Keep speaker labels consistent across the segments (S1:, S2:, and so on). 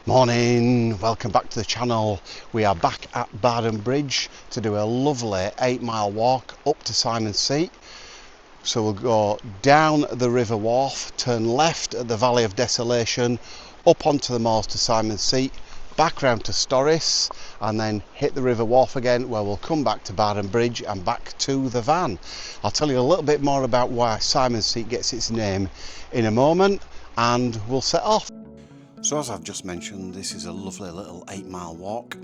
S1: Morning, welcome back to the channel. We are back at Barden Bridge to do a lovely 8-mile walk up to Simon's Seat. So we'll go down the River Wharfe, turn left at the Valley of Desolation, up onto the moors to Simon's Seat, back round to Storris, and then hit the River Wharfe again, where we'll come back to Barden Bridge and back to the van. I'll tell you a little bit more about why Simon's Seat gets its name in a moment, and we'll set off. So as I've just mentioned, this is a lovely little 8-mile walk,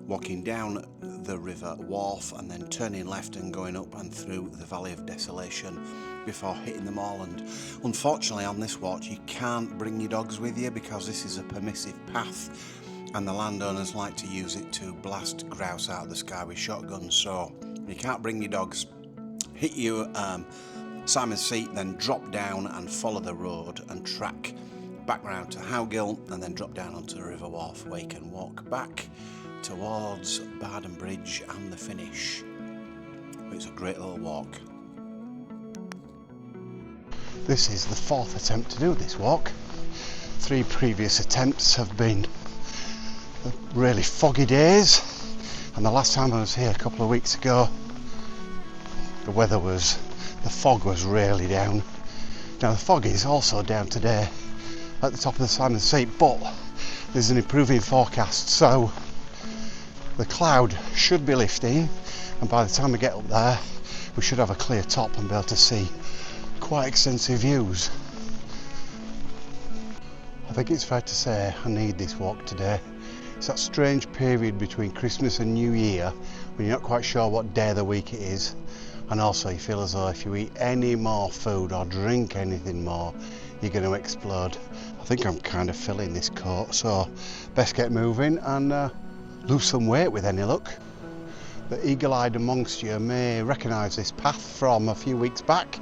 S1: walking down the River Wharfe and then turning left and going up and through the Valley of Desolation before hitting the moorland. Unfortunately on this walk you can't bring your dogs with you because this is a permissive path and the landowners like to use it to blast grouse out of the sky with shotguns, so you can't bring your dogs. Hit your Simon's Seat, then drop down and follow the road and track back round to Howgill and then drop down onto the River Wharfe where you can walk back towards Barden Bridge and the finish. It's a great little walk. This is the 4th attempt to do this walk. 3 previous attempts have been really foggy days, and the last time I was here a couple of weeks ago the fog was really down. Now the fog is also down today at the top of the Simon's Seat, but there's an improving forecast, so the cloud should be lifting, and by the time we get up there we should have a clear top and be able to see quite extensive views. I think it's fair to say I need this walk today. It's that strange period between Christmas and New Year when you're not quite sure what day of the week it is, and also you feel as though if you eat any more food or drink anything more you're going to explode. I think I'm kind of filling this coat, so best get moving and lose some weight with any luck. The eagle-eyed amongst you may recognise this path from a few weeks back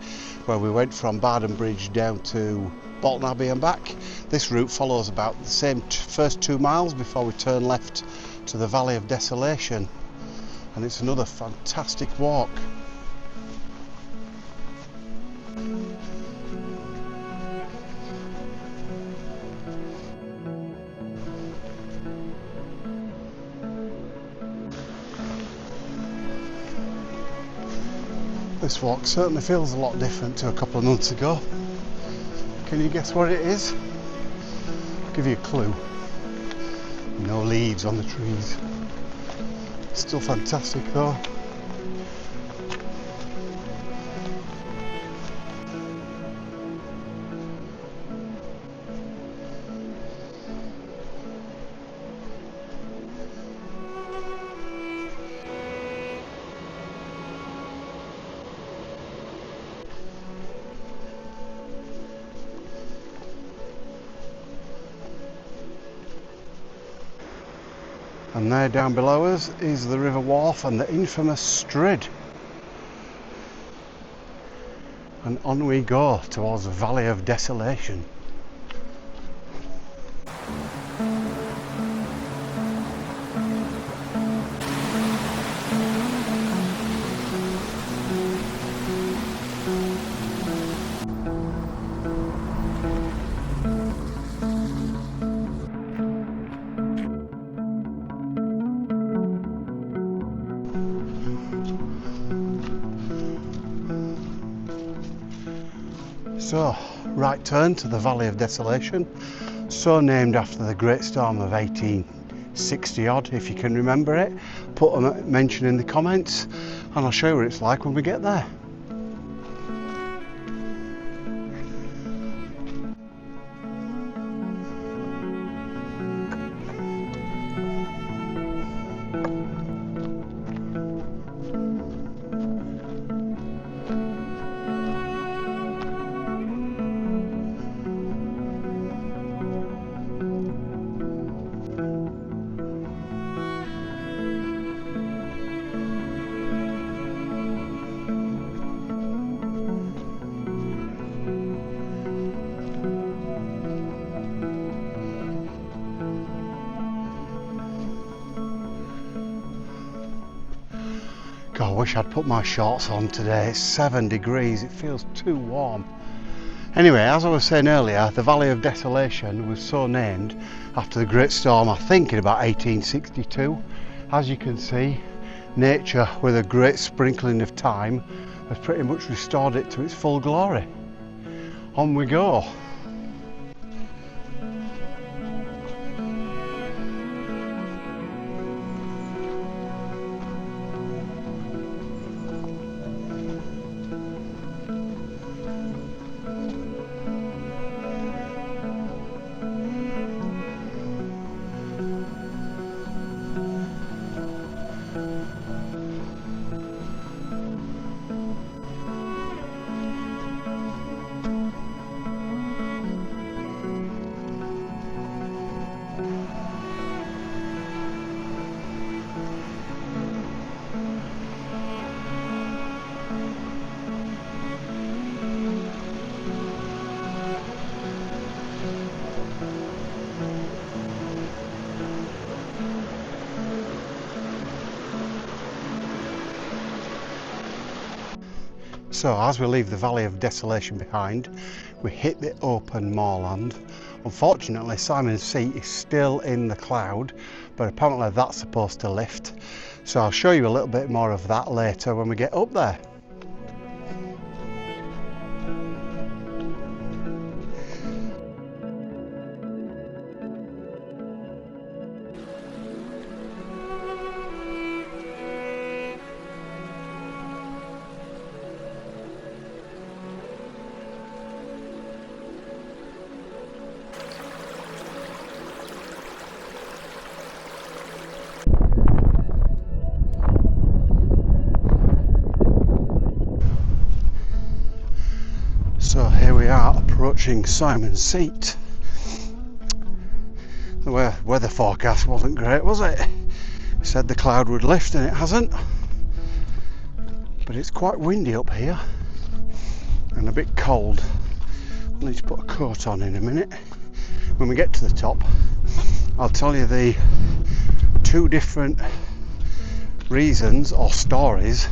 S1: where we went from Barden Bridge down to Bolton Abbey and back. This route follows about the same first 2 miles before we turn left to the Valley of Desolation, and it's another fantastic walk. This walk certainly feels a lot different to a couple of months ago. Can you guess what it is? I'll give you a clue. No leaves on the trees. Still fantastic though. And there down below us is the River Wharfe and the infamous Strid. And on we go towards the Valley of Desolation. So, right turn to the Valley of Desolation, so named after the Great Storm of 1860 odd, if you can remember it. Put a mention in the comments and I'll show you what it's like when we get there. God, I wish I'd put my shorts on today. It's 7 degrees, it feels too warm. Anyway, as I was saying earlier, the Valley of Desolation was so named after the Great Storm, I think in about 1862. As you can see, nature, with a great sprinkling of time, has pretty much restored it to its full glory. On we go. So as we leave the Valley of Desolation behind, we hit the open moorland. Unfortunately, Simon's Seat is still in the cloud, but apparently that's supposed to lift. So I'll show you a little bit more of that later when we get up there. So here we are approaching Simon's Seat. The weather forecast wasn't great, was it? It said the cloud would lift and it hasn't. But it's quite windy up here and a bit cold. I'll need to put a coat on in a minute. When we get to the top, I'll tell you the two different reasons or stories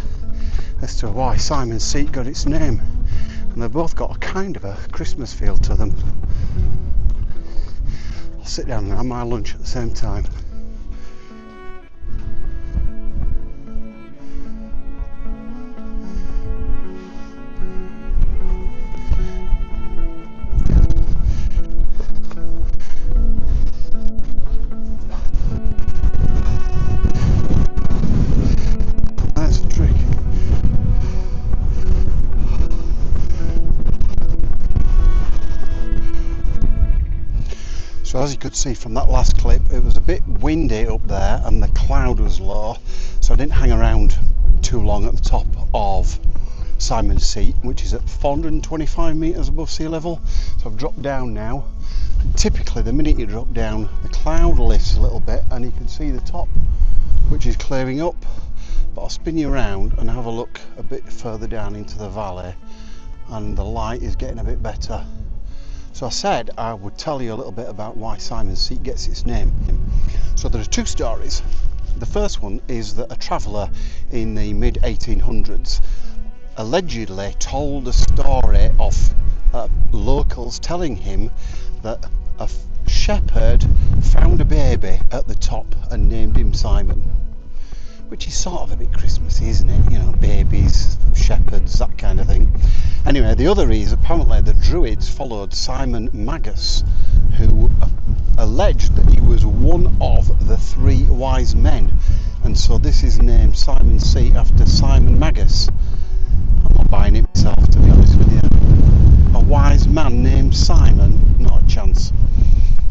S1: as to why Simon's Seat got its name. And they've both got a kind of a Christmas feel to them. I'll sit down and have my lunch at the same time. That's a trick. So as you could see from that last clip, it was a bit windy up there and the cloud was low, so I didn't hang around too long at the top of Simon's Seat, which is at 425 metres above sea level. So I've dropped down now, and typically the minute you drop down, the cloud lifts a little bit and you can see the top, which is clearing up. But I'll spin you around and have a look a bit further down into the valley, and the light is getting a bit better. So I said I would tell you a little bit about why Simon's Seat gets its name. So there are two stories. The first one is that a traveller in the mid-1800s allegedly told a story of locals telling him that a shepherd found a baby at the top and named him Simon. Which is sort of a bit Christmassy, isn't it? You know, babies, shepherds, that kind of thing. Anyway, the other is apparently the Druids followed Simon Magus, who alleged that he was one of the three wise men, and so this is named Simon's Seat after Simon Magus. I'm not buying it myself, to be honest with you. A wise man named Simon? Not a chance.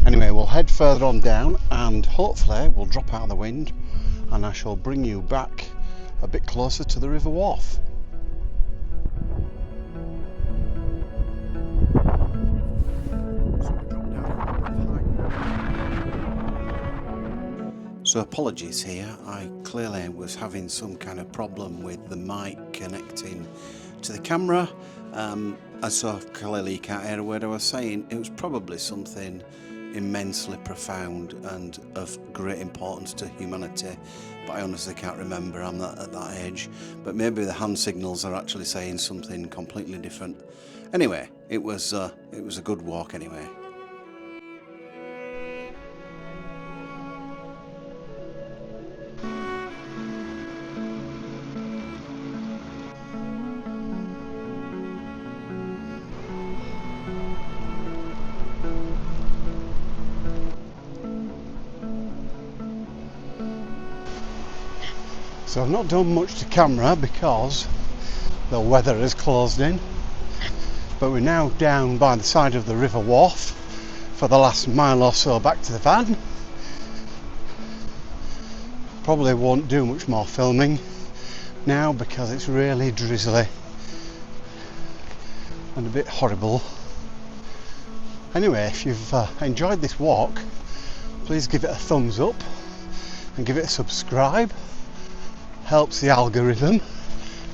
S1: Anyway, we'll head further on down and hopefully we'll drop out of the wind and I shall bring you back a bit closer to the River Wharfe. So apologies here, I clearly was having some kind of problem with the mic connecting to the camera, and so clearly you can't hear a word I was saying. It was probably something immensely profound and of great importance to humanity, but I honestly can't remember. I'm not at that age, but maybe the hand signals are actually saying something completely different. Anyway, it was a good walk anyway. So I've not done much to camera because the weather has closed in, but we're now down by the side of the River Wharfe for the last mile or so back to the van. Probably won't do much more filming now because it's really drizzly and a bit horrible. Anyway, if you've enjoyed this walk, please give it a thumbs up and give it a subscribe. Helps the algorithm,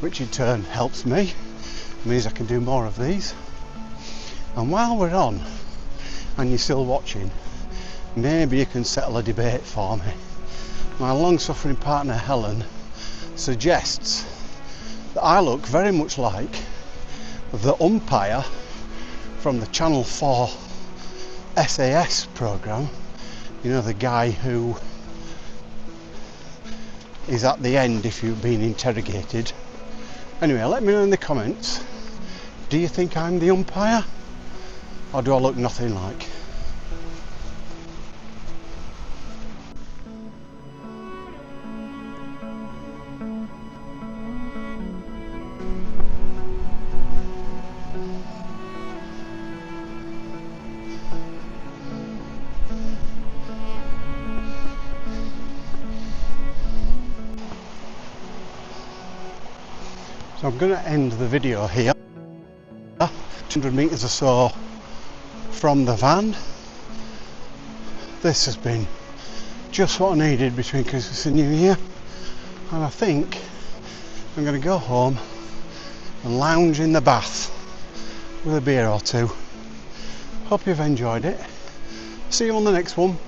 S1: which in turn helps me, means I can do more of these. And while we're on and you're still watching, maybe you can settle a debate for me. My long-suffering partner Helen suggests that I look very much like the umpire from the Channel 4 SAS programme, you know, the guy who is at the end if you've been interrogated. Anyway, let me know in the comments, do you think I'm the umpire or do I look nothing like? So I'm going to end the video here, 200 metres or so from the van. This has been just what I needed between Christmas and New Year, and I think I'm going to go home and lounge in the bath with a beer or two. Hope you've enjoyed it. See you on the next one.